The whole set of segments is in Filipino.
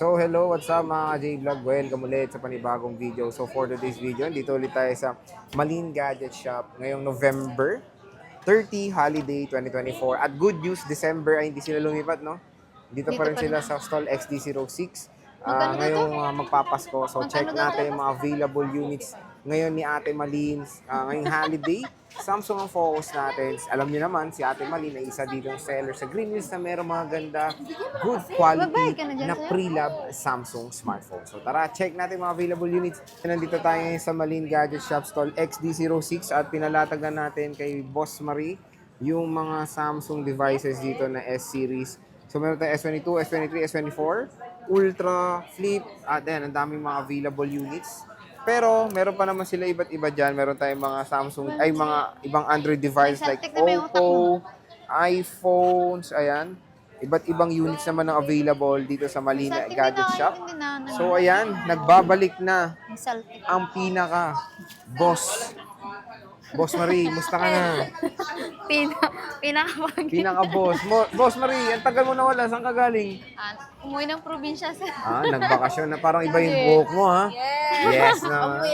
So hello, what's up mga J-Vlog? Welcome ulit sa panibagong video. So for today's video, dito ulit tayo sa Malin Gadget Shop ngayong November 30, Holiday 2024. At good news, December ay hindi sila lumipat, no? Dito pa Dito rin pa rin sila ako. sa stall XD06. Magkano daw to? Ngayong magpapasko. So check Magkano daw to? natin yung mga available units ngayon ni Ate Malin. Ngayong holiday, Samsung ang focus natin. Alam niyo naman, si Ate Malin ay isa ditong seller sa Green Hills na merong mga ganda, good quality Magbayad ka na dyan, na sir? pre-lab Samsung smartphone. So tara, check natin mga available units. Nandito tayo ngayon sa Malin Gadget Shop Stall XD06 at pinalatagan natin kay Boss Marie yung mga Samsung devices dito na S-series. So meron tayong S22, S23, S24, Ultra, Flip, at yan, ang daming mga available units. Pero meron pa naman sila iba't iba dyan. Meron tayong mga Samsung, ay mga ibang Android device like Saltik na ba yung utak mo? Oppo, iPhones, ayan. Iba't ibang units naman ang available dito sa Malina Saltik Gadget din Shop. ako, hindi na. So ayan, nagbabalik na Saltik. ang pinaka boss. Boss Marie, musta ka na? Pinakabagi. Pinaka boss. Boss Marie, ang tagal mo nawala. Saan ka galing? Umuwi ng probinsya sir. Nagbakasyon na. Parang iba yung buhok mo, ha? Yes na.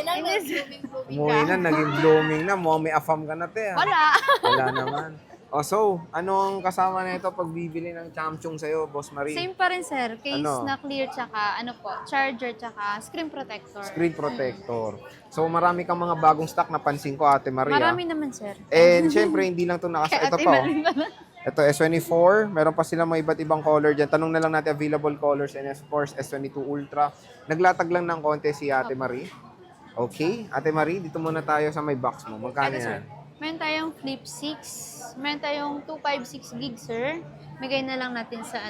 Umuwi na, naging blooming na. May afam ka na, te. Ha? Wala. Wala naman. So, ano ang kasama na ito pag bibili ng Samsung sa'yo, Boss Marie? Same pa rin sir. Case Ano? na clear tsaka charger tsaka screen protector. Screen protector. So, marami kang mga bagong stock na pansin ko, Ate Maria. Marami naman sir. And syempre, hindi lang ito nakasa. Ito Ate pa, oh. Malin pala. Ito, S24. Meron pa sila mga iba't ibang color dyan. Tanong na lang natin available colors and of course, S22 Ultra. Naglatag lang ng konti si Ate Marie. Okay. Ate Marie, dito muna tayo sa may box mo. Magkano Ito sir. yan? Meron tayong Flip 6. Meron tayong 256 gig sir. Bigay na lang natin sa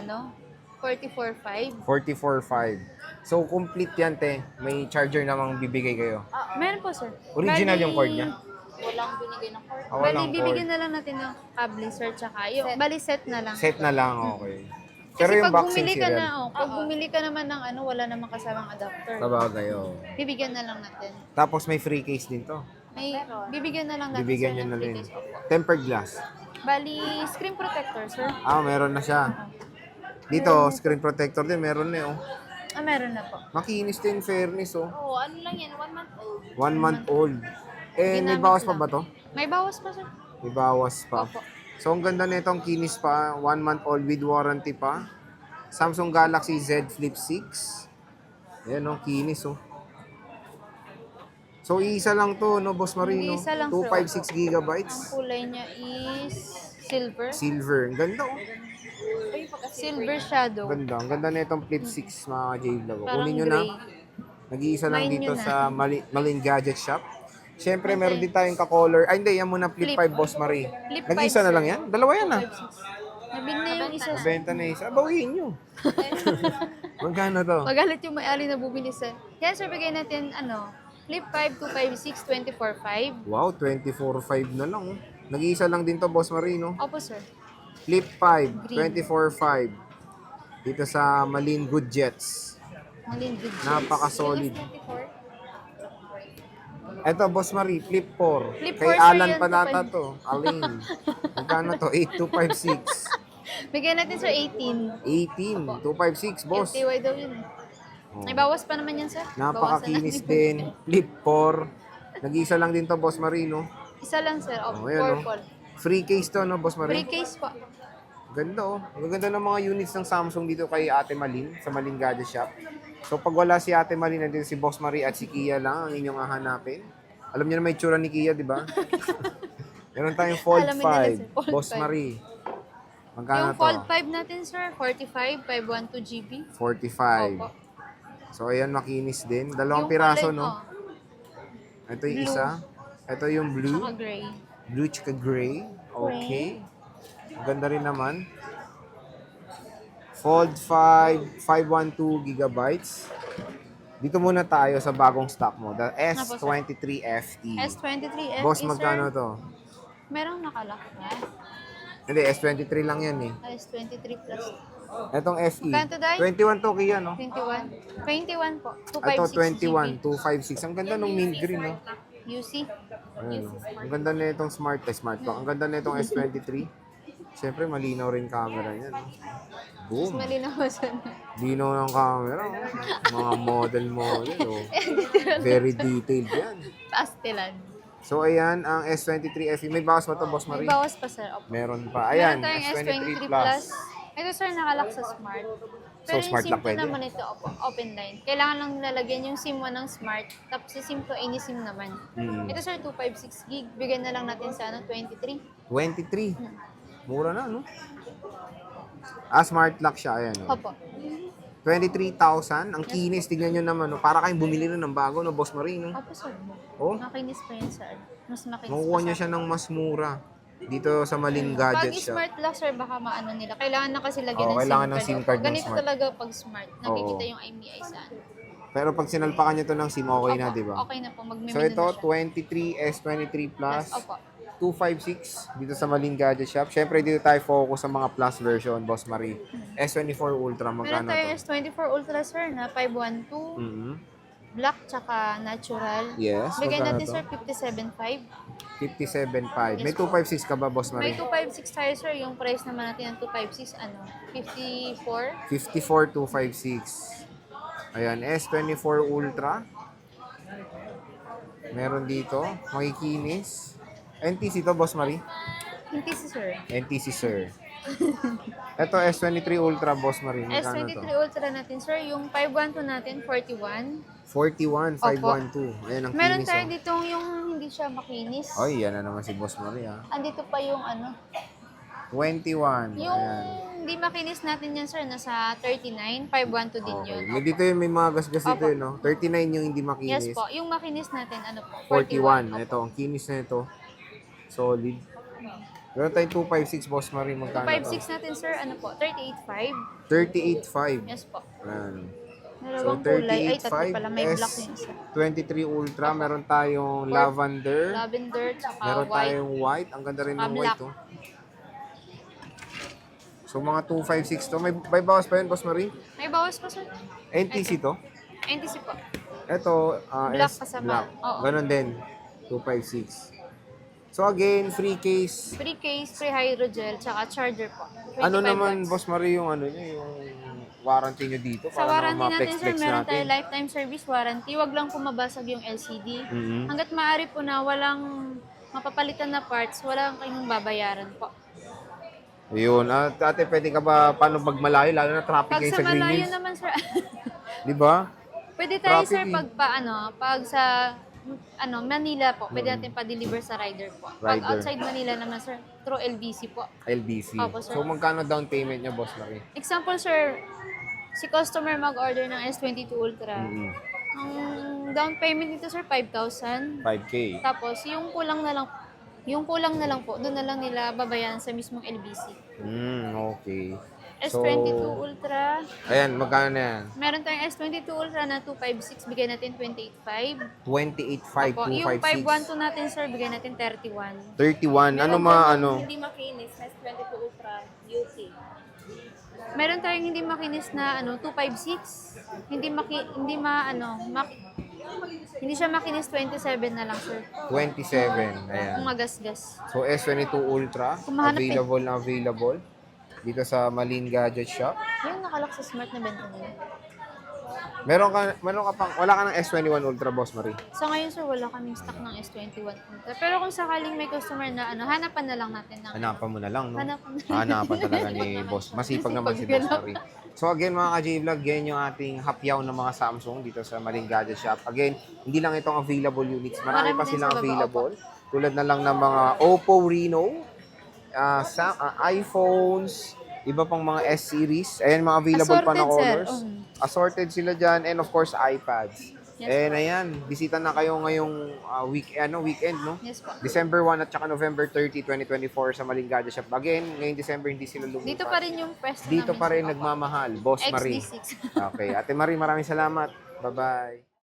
44.5. 44.5. So, complete yan, te. May charger namang bibigay kayo. Meron po sir. Original yung cord niya? Walang binigay ng cord. Ah, Bali, walang bibigyan cord. na lang natin ng cable sir tsaka yung bali set na lang. Set na lang, okay. Pero Kasi yung pag boxing bumili ka serial, na, pag bumili ka naman ng wala namang kasamang adapter. sabagay, oh. Bibigyan na lang natin. Tapos may free case din to. May bibigyan na lang natin Bibigyan sir nyo ng na free rin. case. Opo. Tempered glass. Bali, screen protector sir. Meron na siya. Dito, screen protector din, meron na, oh. Meron na po. Makinis din, fairness, oh. Oo, ano lang yan, 1 month old. 1 month old. May Ginamit bawas pa lang. ba to? May bawas pa sir. May bawas pa. Opo. So, ang ganda nito, ang kinis pa. 1 month old with warranty pa. Samsung Galaxy Z Flip 6. Ayan, oh, kinis, oh. So, isa lang to, no, Boss Marino? Isa lang, sir. 256 gigabytes. Ang kulay niya is silver. Silver. Ang ganda, oh. Silver shadow. Ganda. Ang ganda na itong Flip 6, mga J-Vlog. Parang Kunin nyo na. gray. Nag-iisa lang Mine dito yun, sa Malin Gadget Shop. Siyempre, meron din tayong ka-color. Ay, hindi. Yan muna, Flip 5, Boss Marie. Flip Nag-iisa 5, na lang sir. yan? Dalawa yan, ah. Nabin na yung isa. Benta na isa. Bawiin nyo. Magkano to? Magalit yung may-ari na bumili sir. Yan sir, bigay natin Flip 5, 256, 24.5. Wow, 24.5 na lang. Oh. Nag-iisa lang din to, Boss Marino. Opo sir. Flip 5, Green. 24.5. Dito sa Malin Good Jets. Malin good. Napaka-solid. Eto, Boss Marie, Flip 4. Flip Kay 4, sir, Alan yan, Panata to. Alin. Magkano to? 8256. Bigay natin sir 18. 18. 256, boss. LTY daw yun eh. May bawas pa naman yan sir. Napakakinis Bawasan din. Flip 4. Nag-iisa lang din to, Boss Marino. Isa lang sir. Opo, Ayan, oh. purple. Free case to, no, Boss Free Marino? case po. Ganda, oh. Ang ganda ng mga units ng Samsung dito kay Ate Malin sa Malin Gadget Shop. So, pag wala si Ate Malin, nandito si Boss Marie at si Kia lang ang inyong hahanapin. Alam niyo na may tsura ni Kia, di ba? Meron tayong Fold Alamin nila, sir. 5. Fold Boss 5. Marie. Magkano Yung to? Fold 5 natin sir, 45, 512 GB. 45. Opo. So, ayan, makinis din. Dalawang Yung piraso, kulay, no? Ito yung Blue. isa. Ito yung blue. Tsaka gray. Blue tsaka gray. Okay. Ganda rin naman. Fold 5, 512 gigabytes. Dito muna tayo sa bagong stock mo. The S23 FE. S23 FE Boss, sir. magkano to? Merong nakalak na. Hindi, S23 lang yan eh. S23 plus. Etong FE. Magkano to, Day? 21 to kaya, no? 21. 21 po. Ito, 256 21, 256. Ang ganda nung mint green, no? GB. UC. Ayun, no? Ang ganda na itong smart pa. Ang ganda na itong S23. Siyempre, malinaw rin camera niya. No? Mas Boom. malinaw ko siya. Linaw ng camera. Oh. Mga model. Oh. Very detailed yan. Pastilan. So, ayan, ang S23 FE. May bawas ba ito, Boss May Marie? bawas pa, sir. Opo. Meron pa. Ayan, Meron tayong S23 S23 Plus. Plus. Ito, sir, nakalock sa Smart. Pero So, Smart yung SIM lock 2 pwede? naman ito, open line. Kailangan lang nilalagyan yung SIM 1 ng Smart. Tapos yung SIM 2, any SIM naman. Mm. Ito, sir, 256 gig. Bigyan na lang natin sa 23. 23. Mura na, no? Smart lock siya. Ayan, oh. Opo. 23,000. Ang kinis. Tignan nyo naman, no? Para kayong bumili rin ng bago, no, Boss Marie, no? Opo, sir. Oh, Makinis pa yan, sir. Mas makinis makukuha pa nyo sa siya ng mas mura. Dito sa Malin Pag Gadget Shop. smart lock, sir, baka maano nila. Kailangan na kasi lagyan Oo, ng kailangan ng SIM card ng Ganito smart. talaga pag smart. Nakikita Oo. yung IMEI sa ano. Pero pag sinalpakan nyo to ng SIM, okay na, Opo, di ba? Okay na po. Magmimino So ito, na siya. 23 S23 Plus. Opo. 256 dito sa Malin Gadget Shop. Siyempre, dito tayo focus sa mga plus version, Boss Marie. S24 Ultra, Meron magkano tayo to? S24 Ultra, sir, na 512, Mhm. black, tsaka natural. Yes, Bigyan magkano natin, to? sir, 57.5. 57.5. May Yes po. 256 ka ba, Boss May Marie? 256 tayo, sir. Yung price naman natin ng 256, 54. 54,256. Ayan, S24 Ultra. Meron dito, makikinis. NTC to, Boss Marie? Hindi si sir. NTC, sir. Ito, S23 Ultra, Boss Marie. Magkano S23 to? Ultra natin, sir. Yung 512 natin, 41. 41, 512. Ayan, ang Meron kinis, tayo oh. dito yung hindi siya makinis. Ay, yan na naman si Boss Marie, ah. Andito pa yung 21. yung Ayan. hindi makinis natin yan, sir, nasa 39, 512 din Okay. yun. May dito yung may mga gasgas dito, Opo. no? 39 yung hindi Yes makinis. po. Yung makinis natin, 41. 41. Ito, ang kinis na ito. Solid. Meron tayong 256, Boss Marie. Magkano to? 56 natin, sir, 38.5. 38.5. Yes po. Ayan. Dalawang So, kulay. Ay, tatlo 38.5 pala. May black yung isa. 23 Ultra. Meron tayong lavender. Lavender, tsaka Meron white. tayong white. Ang ganda rin ng Black. white, oh. So, mga 256 to. May bawas pa yun, Boss Marie? May bawas pa, sir. NTC to? NTC po. Ito, Black S kasama. black. Oo. Ganon din. 256. So again, free case. Free case, free hydrogel, tsaka charger po. 25 Ano naman, watts. Boss Marie, yung ano niya, yung warranty nyo dito? Sa para warranty natin, sir, ma-flex meron natin. tayo lifetime service warranty. Huwag lang po mabasag yung LCD. Mhm. Hanggat maaari po na walang mapapalitan na parts, wala kayong babayaran po. Ayun. At ate, pwede ka ba, paano pag malayo, lalo na traffic Pag kayo sa sa Green malayo Hills? naman, sir, Di ba? pwede tayo, Traffic sir, eh. pag sa Manila po, pwede natin pa-deliver sa rider po. Pag Rider. outside Manila naman, sir, through LBC po. LBC. Opo, sir. So magkano down payment nyo, Boss Marie? Example, sir, si customer mag-order ng S22 Ultra. Mhm. Ang down payment nito, sir, 5,000. 5K. Tapos, yung kulang na lang po, doon na lang nila babayaran sa mismong LBC. Okay. S22 Ultra, Ayan, magkano na yan? meron tayong S22 Ultra na 256, bigay natin 28.5. 28.5, Opo, yung 256. 512 natin, sir, bigay natin 31. 31. Ano ano? Hindi makinis na S22 Ultra UT. Meron tayong hindi makinis na 256. Hindi siya makinis 27 na lang, sir. 27. Ayan. Kung magasgas. So, S22 Ultra, Kung mahanap available na available dito sa Malin Gadget Shop. Yung nakalak sa smart na benta nila. Meron ka pang, wala ka ng S21 Ultra, Boss Marie. So ngayon, sir, wala kaming stock ng S21 Ultra. Pero kung sakaling may customer na hanapan na lang natin ng Hanapan mo na lang, no? Hanapan na. Hanapan talaga ni Boss. Masipag naman si Boss Marie. So again, mga ka-J-Vlog, yan yung ating hapyaw ng mga Samsung dito sa Malin Gadget Shop. Again, hindi lang itong available units. Marami Marami pa din silang sa baba, available. Tulad na lang ng mga Oppo Reno, iPhones, iba pang mga S-series. Ayan, mga available pa na Assorted, sir. colors. Assorted sila dyan. And of course, iPads. Yes, And ayan, bisita na kayo ngayong weekend, no? Yes po. December 1 at saka November 30, 2024 sa Malin Gadget Shop. Again, ngayong December hindi sila lumipat. Dito pa rin yung pwesto Dito namin. pa rin sir. nagmamahal. Boss Marie. XD6. Okay. Ate Marie, maraming salamat. Bye-bye.